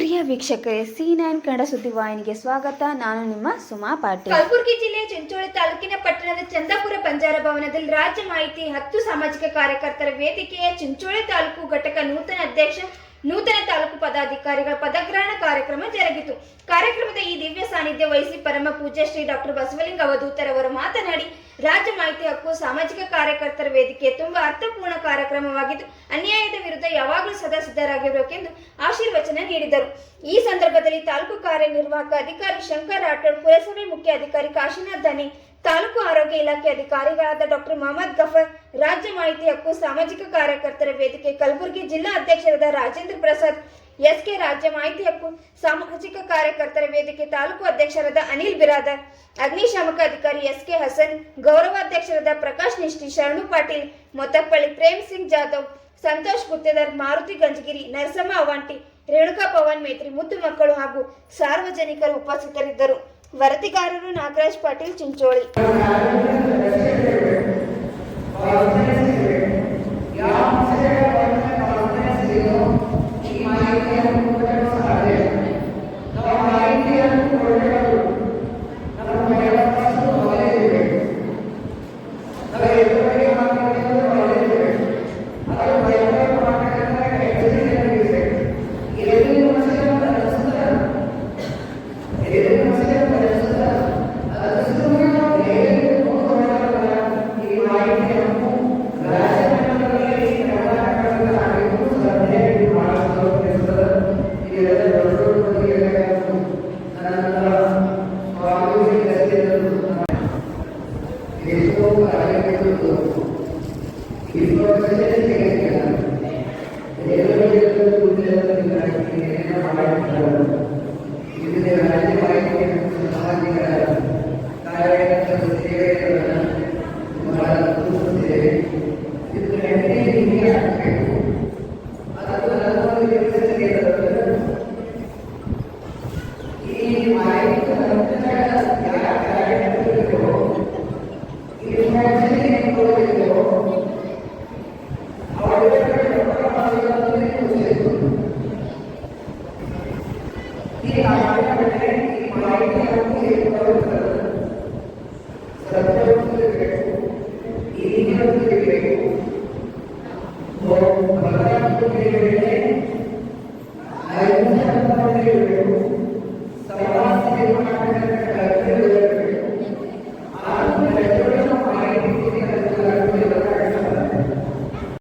ಪ್ರಿಯ ವೀಕ್ಷಕರೇ, C9 ಕನ್ನಡ ಸುದ್ದಿವಾಹಿನಿಗೆ ಸ್ವಾಗತ. ನಾನು ನಿಮ್ಮ ಸುಮಾ ಪಾಟೀಲ್. ಕಲಬುರಗಿ ಜಿಲ್ಲೆಯ ಚಿಂಚೋಳಿ ತಾಲೂಕಿನ ಪಟ್ಟಣದ ಚಂದಾಪುರ ಬಂಜಾರ ಭವನದಲ್ಲಿ ರಾಜ್ಯ ಮಾಹಿತಿ 10 ಸಾಮಾಜಿಕ ಕಾರ್ಯಕರ್ತರ ವೇದಿಕೆಯ ಚಿಂಚೋಳಿ ತಾಲೂಕು ಘಟಕ ನೂತನ ಅಧ್ಯಕ್ಷ, ನೂತನ ತಾಲೂಕು ಪದಾಧಿಕಾರಿಗಳ ಪದಗ್ರಹಣ ಕಾರ್ಯಕ್ರಮ ಜರುಗಿತು. ಕಾರ್ಯಕ್ರಮದ ಈ ದಿವ್ಯ ಸಾನ್ನಿಧ್ಯ ವಹಿಸಿ ಪರಮ ಪೂಜ್ಯ ಶ್ರೀ ಡಾಕ್ಟರ್ ಬಸವಲಿಂಗ ಅವಧೂತರವರು ಮಾತನಾಡಿ, ರಾಜ್ಯ ಮಾಹಿತಿ ಹಕ್ಕು ಸಾಮಾಜಿಕ ಕಾರ್ಯಕರ್ತರ ವೇದಿಕೆ ತುಂಬಾ ಅರ್ಥಪೂರ್ಣ ಕಾರ್ಯಕ್ರಮವಾಗಿದ್ದು, ಅನ್ಯಾಯದ ವಿರುದ್ಧ ಯಾವಾಗಲೂ ಸದಾ ಸಿದ್ಧರಾಗಿರಬೇಕೆಂದು ಆಶೀರ್ವಚನ ನೀಡಿದರು. ಈ ಸಂದರ್ಭದಲ್ಲಿ ತಾಲೂಕು ಕಾರ್ಯನಿರ್ವಾಹಕ ಅಧಿಕಾರಿ ಶಂಕರ್ ರಾಠೋಡ್, ಪುರಸಭೆ ಮುಖ್ಯ ಅಧಿಕಾರಿ ಕಾಶಿನಾಥ್ ಧನಿ, ತಾಲೂಕು ಆರೋಗ್ಯ ಇಲಾಖೆ ಅಧಿಕಾರಿಗಳಾದ ಡಾಕ್ಟರ್ ಮೊಹಮ್ಮದ್ ಗಫರ್, ರಾಜ್ಯ ಮಾಹಿತಿ ಹಕ್ಕು ಸಾಮಾಜಿಕ ಕಾರ್ಯಕರ್ತರ ವೇದಿಕೆ ಕಲಬುರಗಿ ಜಿಲ್ಲಾ ಅಧ್ಯಕ್ಷರಾದ ರಾಜೇಂದ್ರ ಪ್ರಸಾದ್, SK ರಾಜ್ಯ ಮಾಹಿತಿ ಹಕ್ಕು ಸಾಮಾಜಿಕ ಕಾರ್ಯಕರ್ತರ ವೇದಿಕೆ ತಾಲೂಕು ಅಧ್ಯಕ್ಷರಾದ ಅನಿಲ್ ಬಿರಾದರ್, ಅಗ್ನಿಶಾಮಕ ಅಧಿಕಾರಿ SK ಹಸನ್, ಗೌರವಾಧ್ಯಕ್ಷರಾದ ಪ್ರಕಾಶ್ ನಿಷ್ಠಿ, ಶರಣು ಪಾಟೀಲ್, ಮೊತ್ತಪ್ಪಳ್ಳಿ, ಪ್ರೇಮ್ ಸಿಂಗ್ ಜಾಧವ್, ಸಂತೋಷ್ ಗುತ್ತೇದಾರ್, ಮಾರುತಿ ಗಂಜಗಿರಿ, ನರಸಮ್ಮ ಅವಂಟಿ, ರೇಣುಕಾ ಪವನ್ ಮೇತ್ರಿ, ಮುದ್ದು ಮಕ್ಕಳು ಹಾಗೂ ಸಾರ್ವಜನಿಕರು ಉಪಸ್ಥಿತರಿದ್ದರು. ವರದಿಗಾರರು ನಾಗರಾಜ್ ಪಾಟೀಲ್, ಚಿಂಚೋಳಿ.